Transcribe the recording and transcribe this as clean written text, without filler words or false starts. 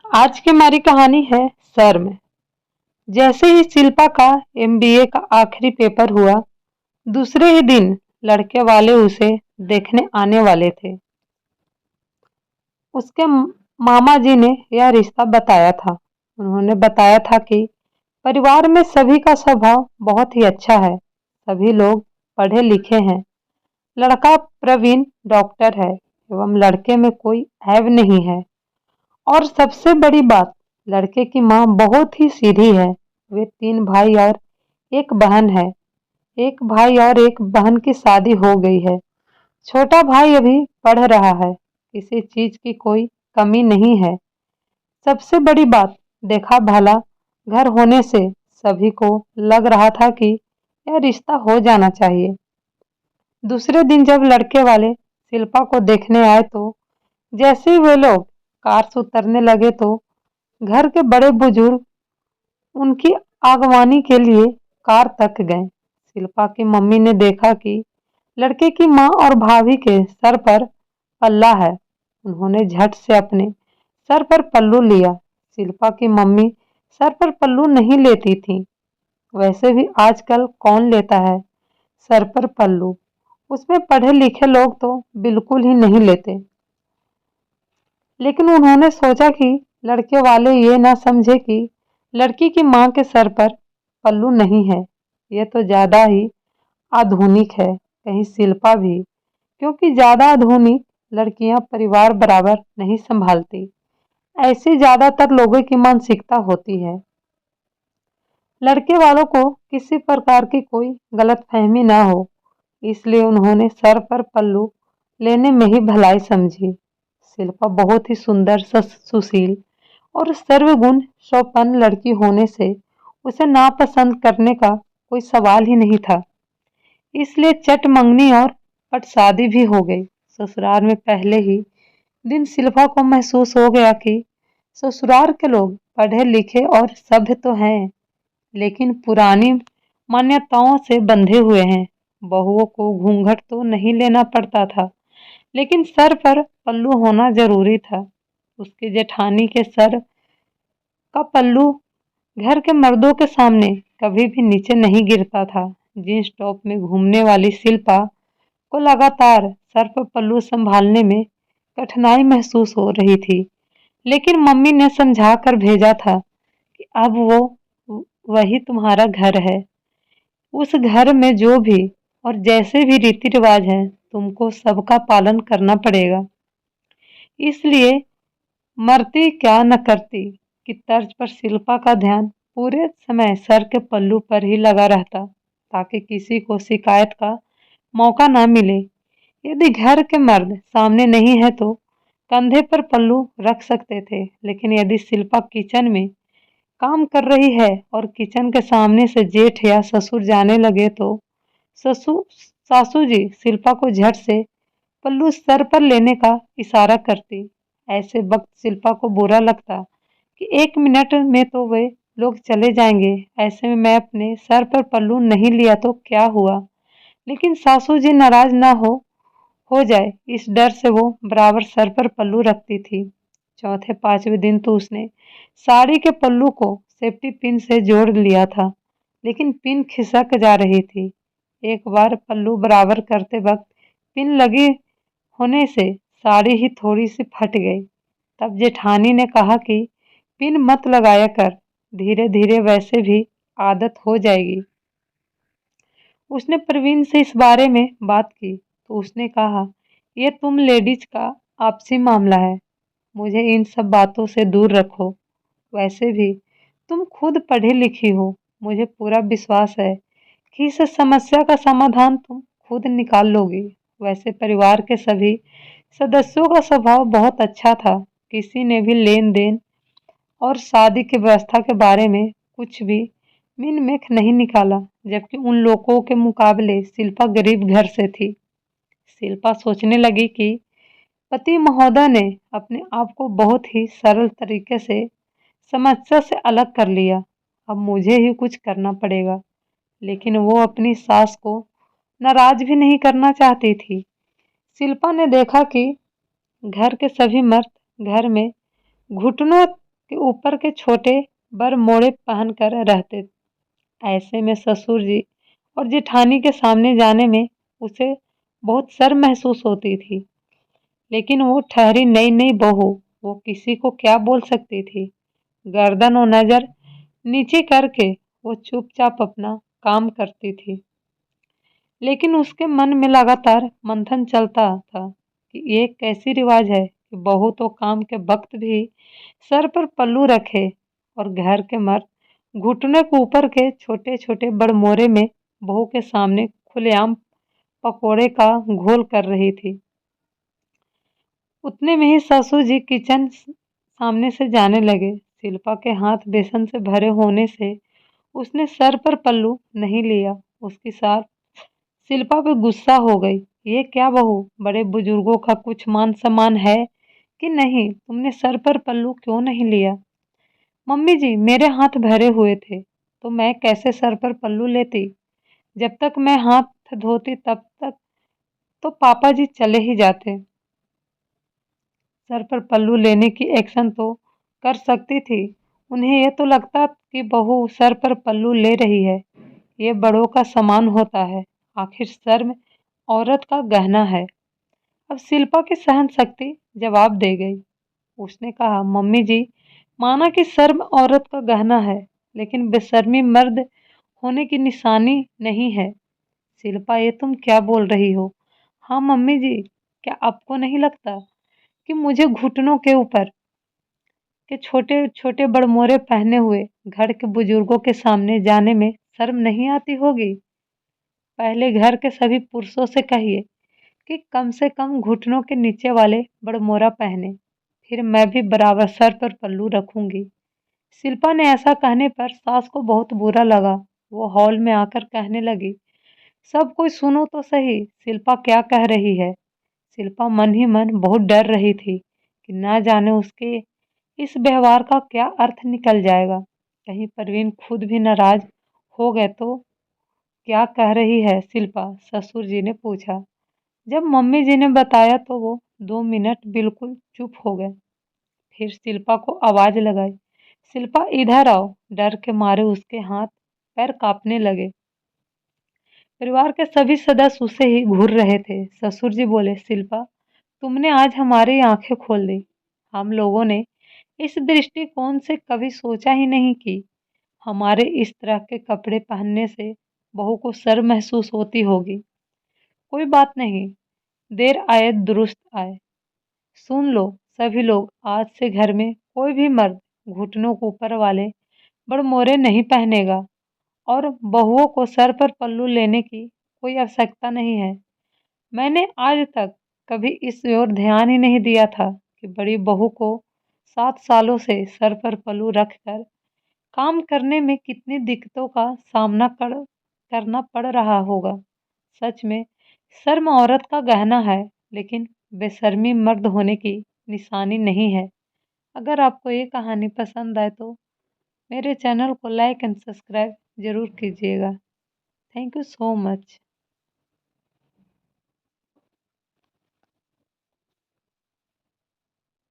आज की हमारी कहानी है सर में। जैसे ही शिल्पा का एमबीए का आखिरी पेपर हुआ, दूसरे ही दिन लड़के वाले उसे देखने आने वाले थे। उसके मामा जी ने यह रिश्ता बताया था। उन्होंने बताया था कि परिवार में सभी का स्वभाव बहुत ही अच्छा है, सभी लोग पढ़े लिखे हैं। लड़का प्रवीण डॉक्टर है एवं लड़के में कोई ऐब नहीं है। और सबसे बड़ी बात, लड़के की माँ बहुत ही सीधी है। वे 3 भाई और एक बहन है। एक भाई और एक बहन की शादी हो गई है। छोटा भाई अभी पढ़ रहा है। किसी चीज की कोई कमी नहीं है। सबसे बड़ी बात, देखा भला घर होने से सभी को लग रहा था कि यह रिश्ता हो जाना चाहिए। दूसरे दिन जब लड़के वाले शिल्पा को देखने आए तो जैसे ही वे लोग कार से उतरने लगे तो घर के बड़े बुजुर्ग उनकी आगवानी के लिए कार तक गए। शिल्पा की मम्मी ने देखा कि लड़के की माँ और भाभी के सर पर पल्ला है। उन्होंने झट से अपने सर पर पल्लू लिया। शिल्पा की मम्मी सर पर पल्लू नहीं लेती थी। वैसे भी आजकल कौन लेता है सर पर पल्लू। उसमें पढ़े लिखे लोग तो बिल्कुल ही नहीं लेते। लेकिन उन्होंने सोचा कि लड़के वाले ये ना समझे कि लड़की की माँ के सर पर पल्लू नहीं है। ये तो ज्यादा ही आधुनिक है। कहीं शिल्पा भी, क्योंकि ज्यादा आधुनिक लड़कियां परिवार बराबर नहीं संभालती, ऐसी ज्यादातर लोगों की मानसिकता होती है। लड़के वालों को किसी प्रकार की कोई गलतफहमी ना हो, इसलिए उन्होंने सर पर पल्लू लेने में ही भलाई समझी। शिल्पा बहुत ही सुंदर, सुशील और सर्वगुण संपन्न लड़की होने से उसे नापसंद करने का कोई सवाल ही नहीं था। इसलिए चट मंगनी और पट शादी भी हो गई। ससुराल में पहले ही दिन शिल्पा को महसूस हो गया कि ससुराल के लोग पढ़े लिखे और सभ्य तो हैं, लेकिन पुरानी मान्यताओं से बंधे हुए हैं। बहुओं को घूंघट तो नहीं लेना पड़ता था, लेकिन सर पर पल्लू होना जरूरी था। उसकी जेठानी के सर का पल्लू घर के मर्दों के सामने कभी भी नीचे नहीं गिरता था। जींस टॉप में घूमने वाली शिल्पा को लगातार सर पर पल्लू संभालने में कठिनाई महसूस हो रही थी। लेकिन मम्मी ने समझा कर भेजा था कि अब वो वही तुम्हारा घर है। उस घर में जो भी और जैसे भी रीति रिवाज है, तुमको सबका पालन करना पड़ेगा। इसलिए मरती क्या न करती की तर्ज पर शिल्पा का ध्यान पूरे समय सर के पल्लू पर ही लगा रहता, ताकि किसी को शिकायत का मौका ना मिले। यदि घर के मर्द सामने नहीं है तो कंधे पर पल्लू रख सकते थे, लेकिन यदि शिल्पा किचन में काम कर रही है और किचन के सामने से जेठ या ससुर जाने लगे तो ससुर सासू जी शिल्पा को झट से पल्लू सर पर लेने का इशारा करती। ऐसे वक्त शिल्पा को बुरा लगता कि 1 मिनट में तो वे लोग चले जाएंगे, ऐसे में मैं अपने सर पर पल्लू नहीं लिया तो क्या हुआ। लेकिन सासू जी नाराज ना हो जाए, इस डर से वो बराबर सर पर पल्लू रखती थी। चौथे पांचवें दिन तो उसने साड़ी के पल्लू को सेफ्टी पिन से जोड़ लिया था, लेकिन पिन खिसक जा रही थी। एक बार पल्लू बराबर करते वक्त पिन लगी होने से साड़ी ही थोड़ी सी फट गई। तब जेठानी ने कहा कि पिन मत लगाया कर, धीरे धीरे वैसे भी आदत हो जाएगी। उसने प्रवीण से इस बारे में बात की तो उसने कहा, ये तुम लेडीज का आपसी मामला है, मुझे इन सब बातों से दूर रखो। वैसे भी तुम खुद पढ़ी लिखी हो, मुझे पूरा विश्वास है कि इस समस्या का समाधान तुम खुद निकाल लोगी। वैसे परिवार के सभी सदस्यों का स्वभाव बहुत अच्छा था। किसी ने भी लेन देन और शादी की व्यवस्था के बारे में कुछ भी मिन मेख नहीं निकाला, जबकि उन लोगों के मुकाबले शिल्पा गरीब घर से थी। शिल्पा सोचने लगी कि पति महोदय ने अपने आप को बहुत ही सरल तरीके से समस्या से अलग कर लिया। अब मुझे ही कुछ करना पड़ेगा। लेकिन वो अपनी सास को नाराज भी नहीं करना चाहती थी। शिल्पा ने देखा कि घर के सभी मर्द घर में घुटनों कि ऊपर के छोटे बरमोड़े पहनकर रहते। ऐसे में ससुर जी और जेठानी के सामने जाने में उसे बहुत शर्म महसूस होती थी। लेकिन वो ठहरी नई नई बहू, वो किसी को क्या बोल सकती थी। गर्दन और नजर नीचे करके वो चुपचाप अपना काम करती थी। लेकिन उसके मन में लगातार मंथन चलता था कि ये कैसी रिवाज है कि बहू तो काम के वक्त भी सर पर पल्लू रखे और घर के मर्द घुटने के ऊपर के छोटे छोटे बड़मोरे में बहू के सामने खुलेआम पकोड़े का घोल कर रही थी। उतने में ही ससुर जी किचन सामने से जाने लगे। शिल्पा के हाथ बेसन से भरे होने से उसने सर पर पल्लू नहीं लिया। उसकी सास शिल्पा पे गुस्सा हो गई। ये क्या बहू, बड़े बुजुर्गों का कुछ मान सम्मान है कि नहीं? तुमने सर पर पल्लू क्यों नहीं लिया? मम्मी जी, मेरे हाथ भरे हुए थे तो मैं कैसे सर पर पल्लू लेती? जब तक मैं हाथ धोती तब तक तो पापा जी चले ही जाते। सर पर पल्लू लेने की एक्शन तो कर सकती थी। उन्हें यह तो लगता कि बहू सर पर पल्लू ले रही है। ये बड़ों का सम्मान होता है। आखिर शर्म औरत का गहना है। अब शिल्पा की सहन शक्ति जवाब दे गई। उसने कहा, मम्मी जी, माना कि शर्म औरत का गहना है, लेकिन बेशर्मी मर्द होने की निशानी नहीं है। शिल्पा, ये तुम क्या बोल रही हो? हाँ मम्मी जी, क्या आपको नहीं लगता कि मुझे घुटनों के ऊपर के छोटे छोटे बड़मोरे पहने हुए घर के बुजुर्गों के सामने जाने में शर्म नहीं आती होगी? पहले घर के सभी पुरुषों से कहिए कि कम से कम घुटनों के नीचे वाले बड़मोरा पहने, फिर मैं भी बराबर सर पर पल्लू रखूंगी। शिल्पा ने ऐसा कहने पर सास को बहुत बुरा लगा। वो हॉल में आकर कहने लगी, सब कोई सुनो तो सही, शिल्पा क्या कह रही है। शिल्पा मन ही मन बहुत डर रही थी कि ना जाने उसके इस व्यवहार का क्या अर्थ निकल जाएगा। कहीं परवीन खुद भी नाराज हो गए तो। क्या कह रही है शिल्पा? ससुर जी ने पूछा। जब मम्मी जी ने बताया तो वो 2 मिनट बिल्कुल चुप हो गए। फिर शिल्पा को आवाज लगाई, शिल्पा इधर आओ। डर के मारे उसके हाथ पैर कांपने लगे। परिवार के सभी सदस्य उसे ही घूर रहे थे। ससुर जी बोले, शिल्पा, तुमने आज हमारी आंखें खोल दी। हम लोगों ने इस दृष्टिकोण से कभी सोचा ही नहीं कि हमारे इस तरह के कपड़े पहनने से बहू को शर्म महसूस होती होगी। कोई बात नहीं, देर आए दुरुस्त आए। सुन लो सभी लोग, आज से घर में कोई भी मर्द घुटनों के ऊपर वाले बड़मोरे नहीं पहनेगा और बहुओं को सर पर पल्लू लेने की कोई आवश्यकता नहीं है। मैंने आज तक कभी इस ओर ध्यान ही नहीं दिया था कि बड़ी बहू को 7 सालों से सर पर पल्लू रखकर काम करने में कितनी दिक्कतों का सामना करना पड़ रहा होगा। सच में शर्म औरत का गहना है, लेकिन बेशर्मी मर्द होने की निशानी नहीं है। अगर आपको ये कहानी पसंद आए तो मेरे चैनल को लाइक एंड सब्सक्राइब जरूर कीजिएगा। Thank you so much.